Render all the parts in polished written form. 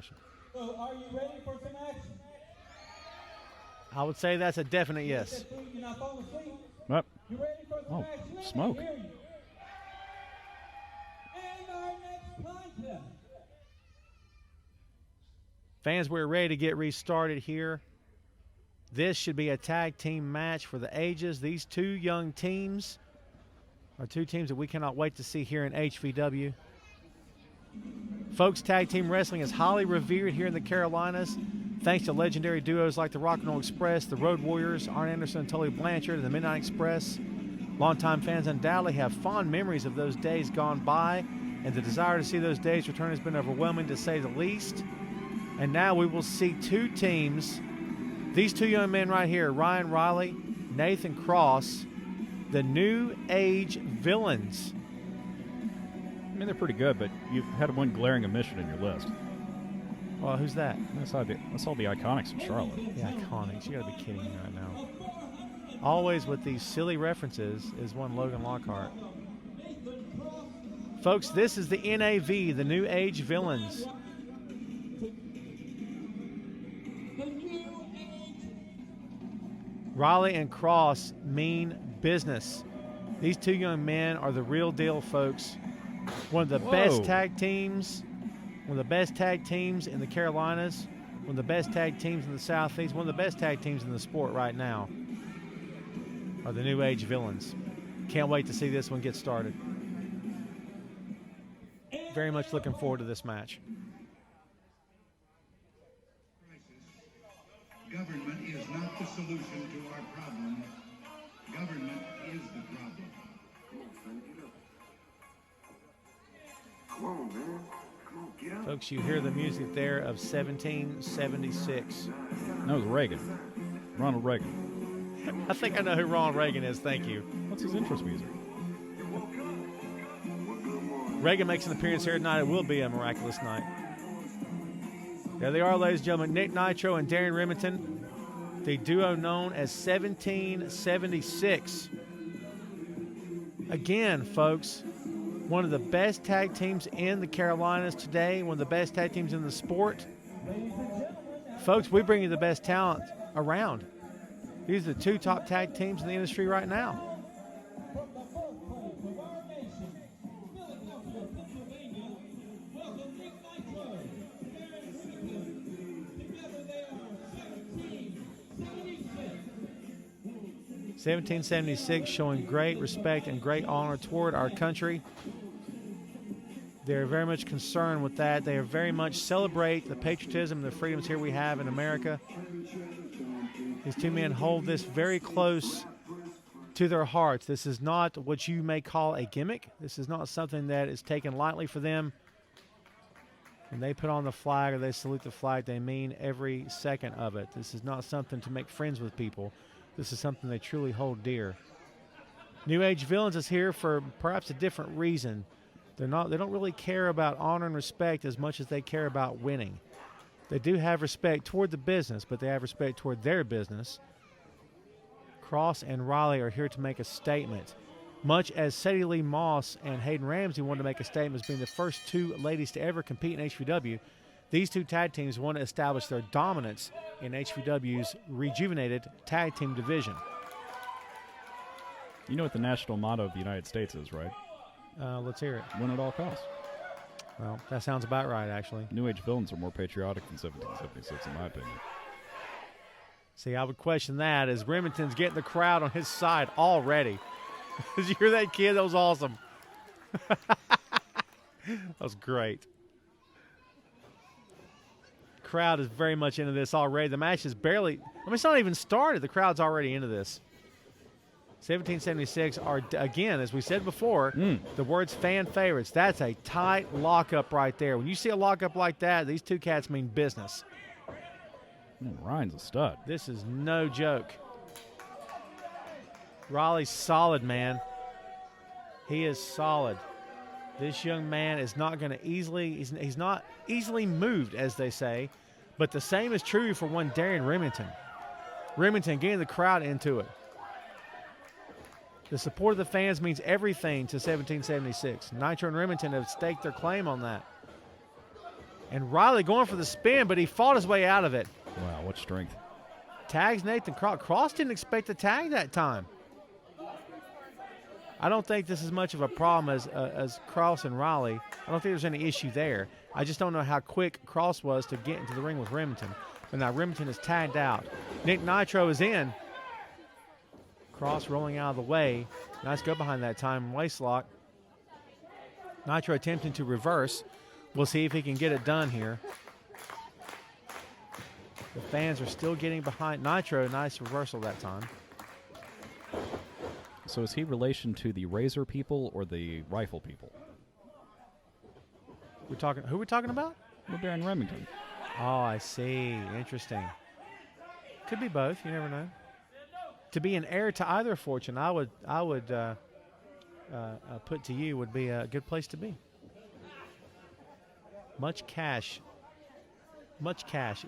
question. So are you ready for some action? I would say that's a definite yes. You're not falling asleep? Yep. You ready for some action? Let me smoke. hear you. And our next contest. Fans, we're ready to get restarted here. This should be a tag team match for the ages. These two young teams are two teams that we cannot wait to see here in HVW. Folks, tag team wrestling is highly revered here in the Carolinas, thanks to legendary duos like the Rock and Roll Express, the Road Warriors, Arn Anderson and Tully Blanchard, and the Midnight Express. Longtime fans undoubtedly have fond memories of those days gone by, and the desire to see those days return has been overwhelming, to say the least. And now we will see two teams, these two young men right here, Ryan Riley, Nathan Cross, the New Age Villains. I mean, they're pretty good, but you've had one glaring omission in your list. Well, who's that? That's all the Iconics in Charlotte. The Iconics. You got to be kidding me right now. Always with these silly references is one Logan Lockhart. Folks, this is the NAV, the New Age Villains. Riley and Cross mean business. These two young men are the real deal, folks. One of the best tag teams. One of the best tag teams in the Carolinas. One of the best tag teams in the Southeast. One of the best tag teams in the sport right now are the New Age Villains. Can't wait to see this one get started. Very much looking forward to this match. Government is not the solution to our problem. Government is the problem. Come on, man. Come on, get up. Folks, you hear the music there of 1776. That was Reagan. Ronald Reagan. I think I know who Ronald Reagan is. Thank you. What's his interest music? Reagan makes an appearance here tonight. It will be a miraculous night. There they are, ladies and gentlemen. Nick Nitro and Darren Remington, the duo known as 1776. Again, folks, one of the best tag teams in the Carolinas today, one of the best tag teams in the sport. Folks, we bring you the best talent around. These are the two top tag teams in the industry right now. (1776) showing great respect and great honor toward our country. They're very much concerned with that. They are very much celebrate the patriotism and the freedoms here we have in America. These two men hold this very close to their hearts. This is not what you may call a gimmick. This is not something that is taken lightly for them. When they put on the flag or they salute the flag, they mean every second of it. This is not something to make friends with people. This is something they truly hold dear. New Age Villains is here for perhaps a different reason. They don't really care about honor and respect as much as they care about winning. They do have respect toward the business, but they have respect toward their business. Cross and Riley are here to make a statement. Much as Sadie Lee Moss and Hayden Ramsey wanted to make a statement as being the first two ladies to ever compete in HVW, these two tag teams want to establish their dominance in HVW's rejuvenated tag team division. You know what the national motto of the United States is, right? Let's hear it. Win at all costs. Well, that sounds about right, actually. New Age Villains are more patriotic than 1776, in my opinion. See, I would question that as Remington's getting the crowd on his side already. Did you hear that, kid? That was awesome. That was great. Crowd is very much into this already. The match is barely, it's not even started. The crowd's already into this. 1776 are, again, as we said before, the words fan favorites. That's a tight lockup right there. When you see a lockup like that, these two cats mean business. Man, Ryan's a stud. This is no joke. Raleigh's solid, man. He is solid. This young man is not going to he's not easily moved, as they say, but the same is true for one Darren Remington. Remington getting the crowd into it. The support of the fans means everything to 1776. Nitro and Remington have staked their claim on that. And Riley going for the spin, but he fought his way out of it. Wow, what strength. Tags Nathan Cross. Cross didn't expect to tag that time. I don't think this is much of a problem as Cross and Riley. I don't think there's any issue there. I just don't know how quick Cross was to get into the ring with Remington. But now Remington is tagged out. Nick Nitro is in. Cross rolling out of the way. Nice go behind that time. Waist lock. Nitro attempting to reverse. We'll see if he can get it done here. The fans are still getting behind Nitro. Nice reversal that time. So is he relation to the Razor people or the Rifle people? We're talking. Who are we talking about? Well, Darren Remington. Oh, I see. Interesting. Could be both. You never know. To be an heir to either fortune, I would put to you would be a good place to be. Much cash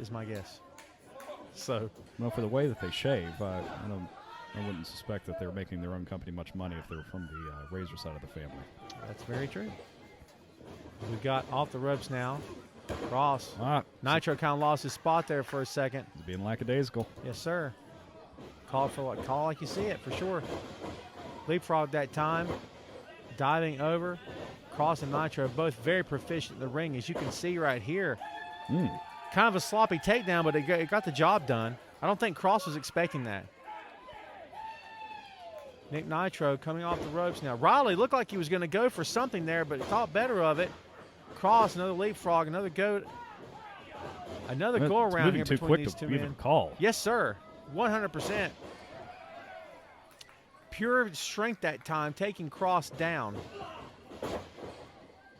is my guess. So, Well, for the way that they shave, I wouldn't suspect that they're making their own company much money if they're from the Razor side of the family. that's very true. We've got off the ropes now. Cross. Nitro kind of lost his spot there for a second. He's being lackadaisical. Yes, sir. Call for what? Call like you see it, for sure. Leapfrog that time. Diving over. Cross and Nitro both very proficient in the ring, as you can see right here. Kind of a sloppy takedown, but it got the job done. I don't think Cross was expecting that. Nick Nitro coming off the ropes now. Riley looked like he was going to go for something there, but thought better of it. Cross, another leapfrog, another go. Another go around here between these two men. Even call. Yes, sir. 100%. Pure strength that time, taking Cross down.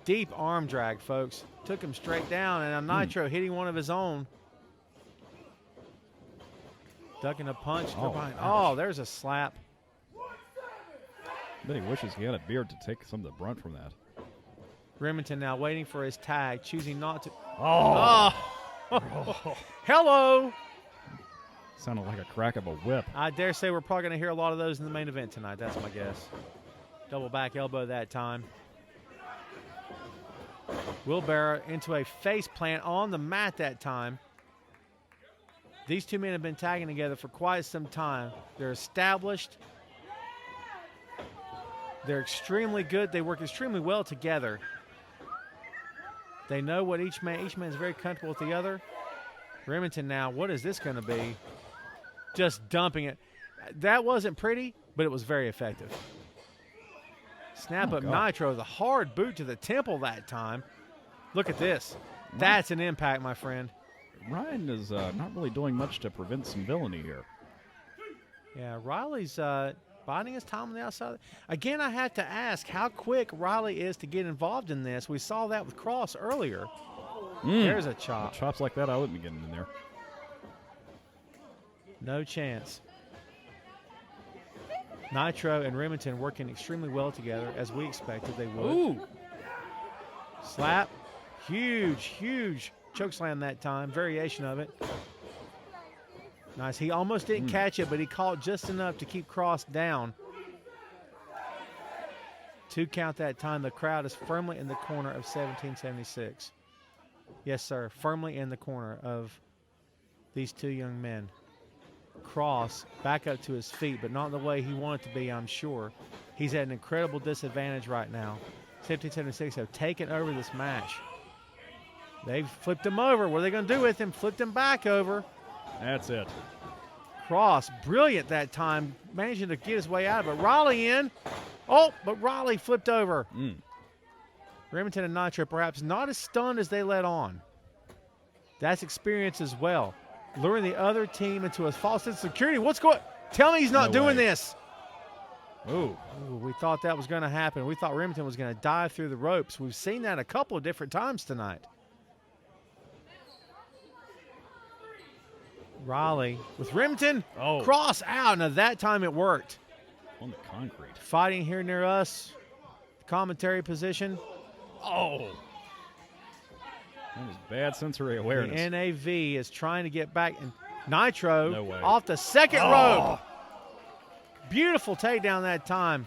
Deep arm drag, folks. Took him straight down, and now Nitro hitting one of his own. Ducking a punch. Oh, there's a slap. I bet he wishes he had a beard to take some of the brunt from that. Remington now waiting for his tag, choosing not to. Oh! Hello! Sounded like a crack of a whip. I dare say we're probably going to hear a lot of those in the main event tonight. That's my guess. Double back elbow that time. Wheelbarrow into a face plant on the mat that time. These two men have been tagging together for quite some time. They're established. They're extremely good. They work extremely well together. They know what each man is very comfortable with the other. Remington now, what is this going to be? Just dumping it. That wasn't pretty, but it was very effective. Snap up Nitro, the hard boot to the temple that time. Look at this. That's an impact, my friend. Ryan is not really doing much to prevent some villainy here. Yeah, Riley's biding his time on the outside. Again, I have to ask how quick Riley is to get involved in this. We saw that with Cross earlier. There's a chop. Chops like that, I wouldn't be getting in there. No chance. Nitro and Remington working extremely well together, as we expected they would. Ooh! Slap. Huge, huge choke slam that time. Variation of it. Nice. He almost didn't catch it, but he caught just enough to keep Cross down. 2 count that time. The crowd is firmly in the corner of 1776. Yes, sir. Firmly in the corner of these two young men. Cross back up to his feet, but not the way he wanted to be, I'm sure. He's at an incredible disadvantage right now. 1776 have taken over this match. They've flipped him over. What are they going to do with him? Flipped him back over. That's it. Cross, brilliant that time, managing to get his way out of it. Riley in. Oh, but Riley flipped over. Remington and Nitro perhaps not as stunned as they let on. That's experience as well. Luring the other team into a false sense of security. What's going? Tell me he's not doing this. Ooh. Ooh, we thought that was going to happen. We thought Remington was going to dive through the ropes. We've seen that a couple of different times tonight. Riley with Remington. Cross out. Now that time it worked. On the concrete. Fighting here near us. Commentary position. Oh. That was bad sensory awareness. The NAV is trying to get back. And Nitro No way. off the second rope. Beautiful takedown that time.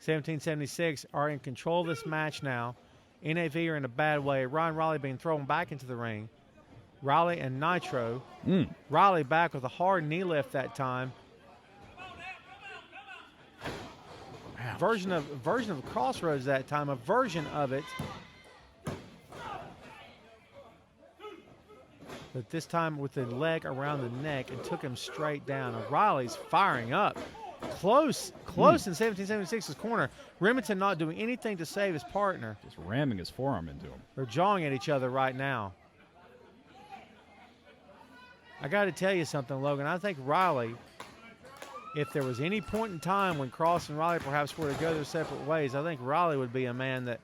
1776 are in control of this match now. NAV are in a bad way. Ryan Riley being thrown back into the ring. Riley and Nitro. Riley back with a hard knee lift that time. Version of Crossroads that time, a version of it. But this time with the leg around the neck and took him straight down. And Riley's firing up. Close in 1776's corner. Remington not doing anything to save his partner. Just ramming his forearm into him. They're jawing at each other right now. I got to tell you something, Logan. I think Riley, if there was any point in time when Cross and Riley perhaps were to go their separate ways, I think Riley would be a man that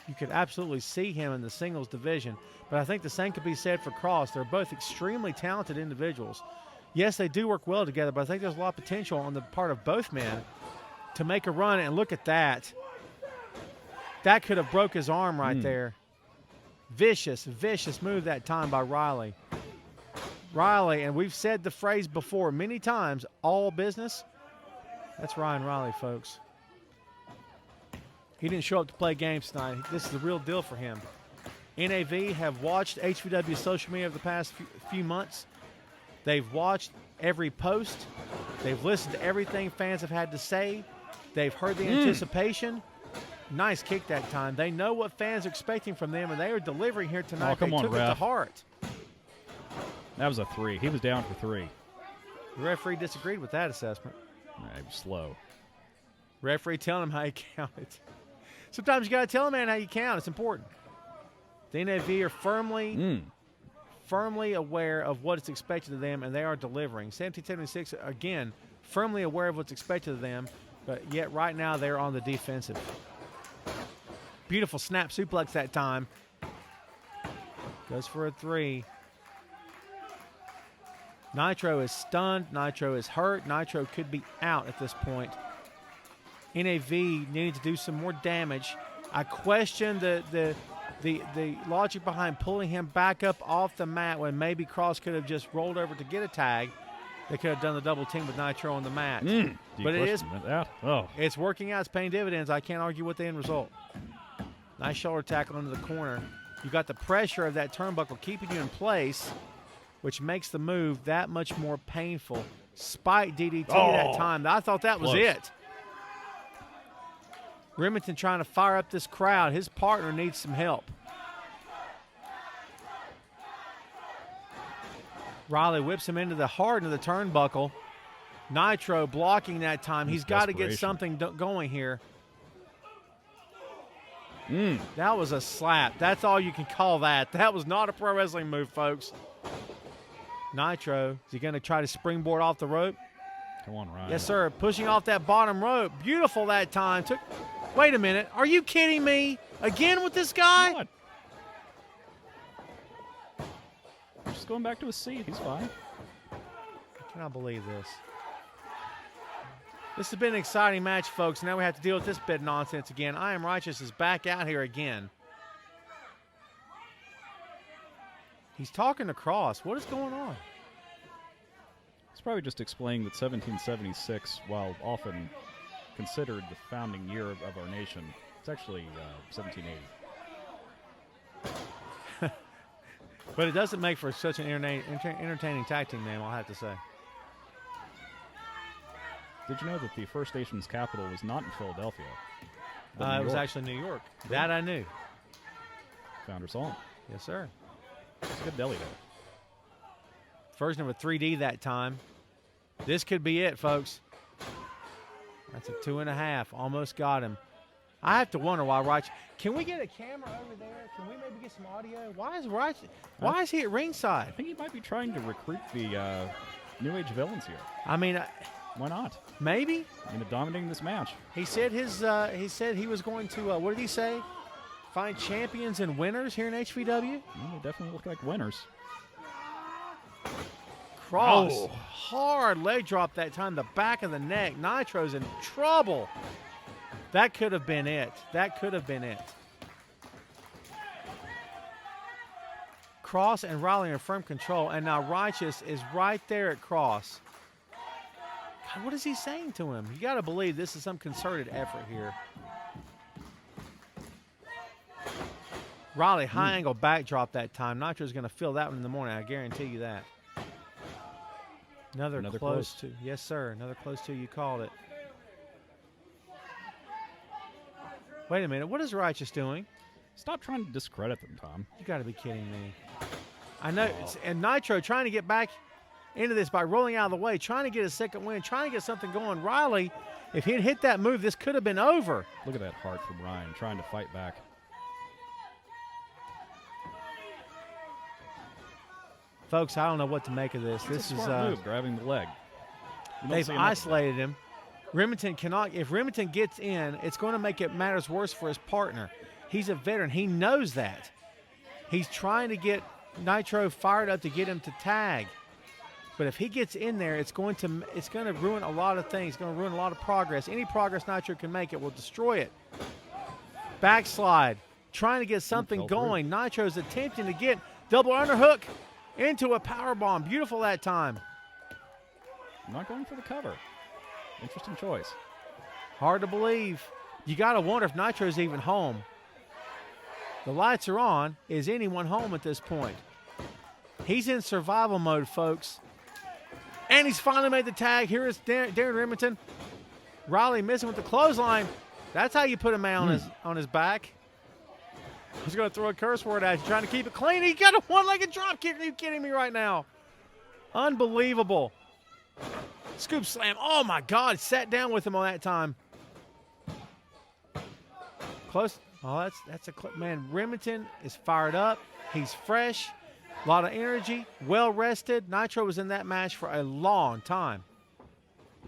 you could absolutely see him in the singles division. But I think the same could be said for Cross. They're both extremely talented individuals. Yes, they do work well together, but I think there's a lot of potential on the part of both men to make a run. And look at that. That could have broke his arm right there. Vicious move that time by Riley. Riley, and we've said the phrase before many times, all business. That's Ryan Riley, folks. He didn't show up to play games tonight. This is the real deal for him. NAV have watched HVW social media over the past few months. They've watched every post. They've listened to everything fans have had to say. They've heard the anticipation. Nice kick that time. They know what fans are expecting from them, and they are delivering here tonight. Oh, come on, took it to ref. heart. That was a 3. He was down for 3. The referee disagreed with that assessment. He was slow. Referee telling him how you count it. Sometimes you got to tell a man how you count. It's important. The NAV are firmly aware of what is expected of them, and they are delivering. 1776, again, firmly aware of what's expected of them, but yet right now they're on the defensive. Beautiful snap suplex that time. Goes for a 3. Nitro is stunned. Nitro is hurt. Nitro could be out at this point. NAV needed to do some more damage. I question the logic behind pulling him back up off the mat when maybe Cross could have just rolled over to get a tag. They could have done the double team with Nitro on the mat. But it's working out. It's paying dividends. I can't argue with the end result. Nice shoulder tackle into the corner. You got the pressure of that turnbuckle keeping you in place, which makes the move that much more painful. Spike DDT that time. I thought that was it. Remington trying to fire up this crowd. His partner needs some help. Riley whips him into the turnbuckle. Nitro blocking that time. He's got to get something going here. That was a slap. That's all you can call that. That was not a pro wrestling move, folks. Nitro, is he going to try to springboard off the rope? Come on, Ryan. Yes, sir. Pushing off that bottom rope. Beautiful that time. Wait a minute. Are you kidding me? Again with this guy? What? Just going back to his seat. He's fine. I cannot believe this. This has been an exciting match, folks. Now we have to deal with this bit of nonsense again. I Am Righteous is back out here again. He's talking to Cross. What is going on? It's probably just explaining that 1776, while often considered the founding year of our nation, it's actually 1780. But it doesn't make for such an entertaining tag team name, I'll have to say. Did you know that the First Nations capital was not in Philadelphia? It was actually New York. That I knew. Founders Hall. Yes, sir. It's a good deli there. Version of a 3D that time. This could be it, folks. That's a 2.5. Almost got him. I have to wonder why Righteous. Can we get a camera over there? Can we maybe get some audio? Why is he at ringside? I think he might be trying to recruit the New Age villains here. I mean, why not? Maybe. I mean, dominating this match. He said he said he was going to. What did he say? Find champions and winners here in HVW. They definitely look like winners. Cross. Hard leg drop that time. The back of the neck. Nitro's in trouble. That could have been it. That could have been it. Cross and Riley are in firm control, and now Righteous is right there at Cross. What is he saying to him? You got to believe this is some concerted effort here. Riley, high angle backdrop that time. Nitro's going to feel that one in the morning. I guarantee you that. Another close to. Yes, sir. Another close to. You called it. Wait a minute. What is Righteous doing? Stop trying to discredit them, Tom. You got to be kidding me. I know. And Nitro trying to get back into this by rolling out of the way, trying to get a second win, trying to get something going. Riley, if he'd hit that move, this could have been over. Look at that heart from Ryan trying to fight back. Folks, I don't know what to make of this. It's This a is smart move, grabbing the leg. You don't they've see enough of isolated him. Remington cannot. If Remington gets in, it's going to make it matters worse for his partner. He's a veteran. He knows that. He's trying to get Nitro fired up to get him to tag. But if he gets in there, it's going to ruin a lot of things. It's going to ruin a lot of progress. Any progress Nitro can make, it will destroy it. Backslide, trying to get something going. Nitro's attempting to get double underhook into a power bomb. Beautiful that time. I'm not going for the cover. Interesting choice. Hard to believe. You got to wonder if Nitro's even home. The lights are on. Is anyone home at this point? He's in survival mode, folks. And he's finally made the tag. Here is Darren Remington. Riley missing with the clothesline. That's how you put a man on his back. He's going to throw a curse word at you, trying to keep it clean. He got a one-legged drop kick. Are you kidding me right now? Unbelievable. Scoop slam. Oh, my God. Sat down with him on that time. Close. Oh, that's a clip. Man, Remington is fired up. He's fresh. A lot of energy. Well rested. Nitro was in that match for a long time.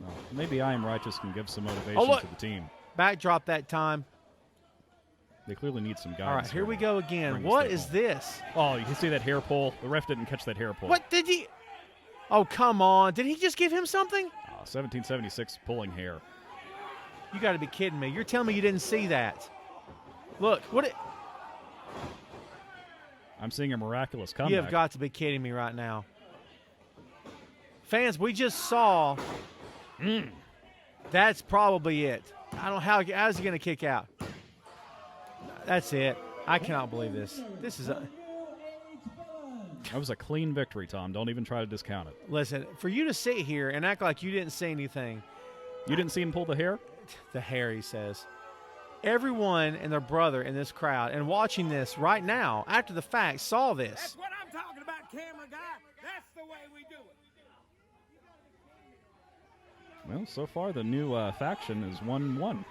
Well, maybe I Am Righteous can give some motivation to the team. Backdrop that time. They clearly need some guys. All right, here we go again. What is this? Oh, you can see that hair pull. The ref didn't catch that hair pull. What did he? Oh, come on. Did he just give him something? 1776 pulling hair. You got to be kidding me. You're telling me you didn't see that. Look, I'm seeing a miraculous comeback. You have got to be kidding me right now. Fans, we just saw. That's probably it. I don't know how's he going to kick out. That's it. I cannot believe this. This is a. That was a clean victory, Tom. Don't even try to discount it. Listen, for you to sit here and act like you didn't see anything. You didn't see him pull the hair? The hair, he says. Everyone and their brother in this crowd and watching this right now, after the fact, saw this. That's what I'm talking about, camera guy. That's the way we do it. Well, so far the new faction is 1-1.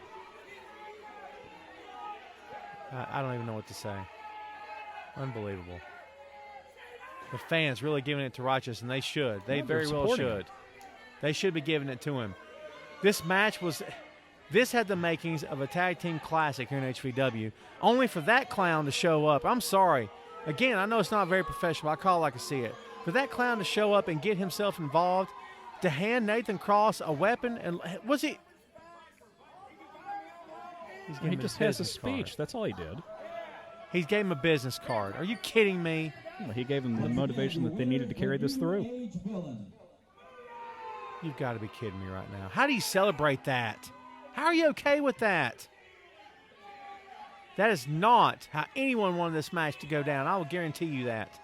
I don't even know what to say. Unbelievable. The fans really giving it to Righteous, and they should. They very well should. They should be giving it to him. This match was... This had the makings of a tag team classic here in HVW. Only for that clown to show up. I'm sorry. Again, I know it's not very professional. I call it like I see it. For that clown to show up and get himself involved, to hand Nathan Cross a weapon, and was he... He just has a speech. That's all he did. He gave him a business card. Are you kidding me? Well, he gave them the motivation that they needed to carry this through. You've got to be kidding me right now. How do you celebrate that? How are you okay with that? That is not how anyone wanted this match to go down. I will guarantee you that.